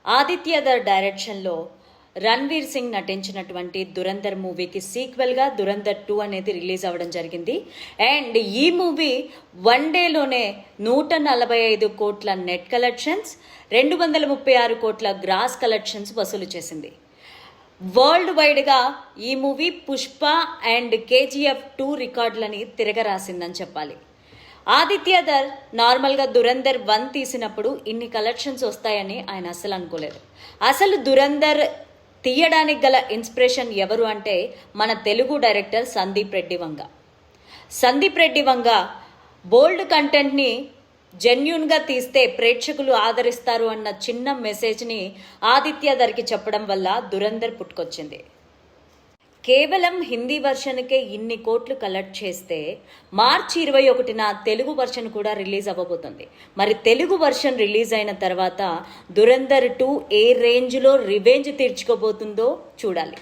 ఆదిత్యధర్ డైరెక్షన్లో రణ్వీర్ సింగ్ నటించినటువంటి దురంధర్ మూవీకి సీక్వెల్గా దురంధర్ 2 అనేది రిలీజ్ అవ్వడం జరిగింది. అండ్ ఈ మూవీ వన్ డేలోనే 145 కోట్ల నెట్ కలెక్షన్స్, 236 కోట్ల గ్రాస్ కలెక్షన్స్ వసూలు చేసింది. వరల్డ్ వైడ్గా ఈ మూవీ పుష్ప అండ్ కేజీఎఫ్ 2 రికార్డులని తిరగరాసిందని చెప్పాలి. ఆదిత్యధర్ నార్మల్గా దురంధర్ 1 తీసినప్పుడు ఇన్ని కలెక్షన్స్ వస్తాయని ఆయన అస్సలు అనుకోలేదు. అసలు దురంధర్ తీయడానికి గల ఇన్స్పిరేషన్ ఎవరు అంటే మన తెలుగు డైరెక్టర్ సందీప్ రెడ్డి వంగ. సందీప్ రెడ్డి వంగ బోల్డ్ కంటెంట్ని జెన్యూన్గా తీస్తే ప్రేక్షకులు ఆదరిస్తారు అన్న చిన్న మెసేజ్ని ఆదిత్యధర్కి చెప్పడం వల్ల దురంధర్ పుట్టుకొచ్చింది. కేవలం హిందీ వర్షన్కే ఇన్ని కోట్లు కలెక్ట్ చేస్తే మార్చి 21న తెలుగు వర్షన్ కూడా రిలీజ్ అవ్వబోతుంది. మరి తెలుగు వర్షన్ రిలీజ్ అయిన తర్వాత దురంధర్ 2 ఏ రేంజ్లో రివెంజ్ తీర్చుకోబోతుందో చూడాలి.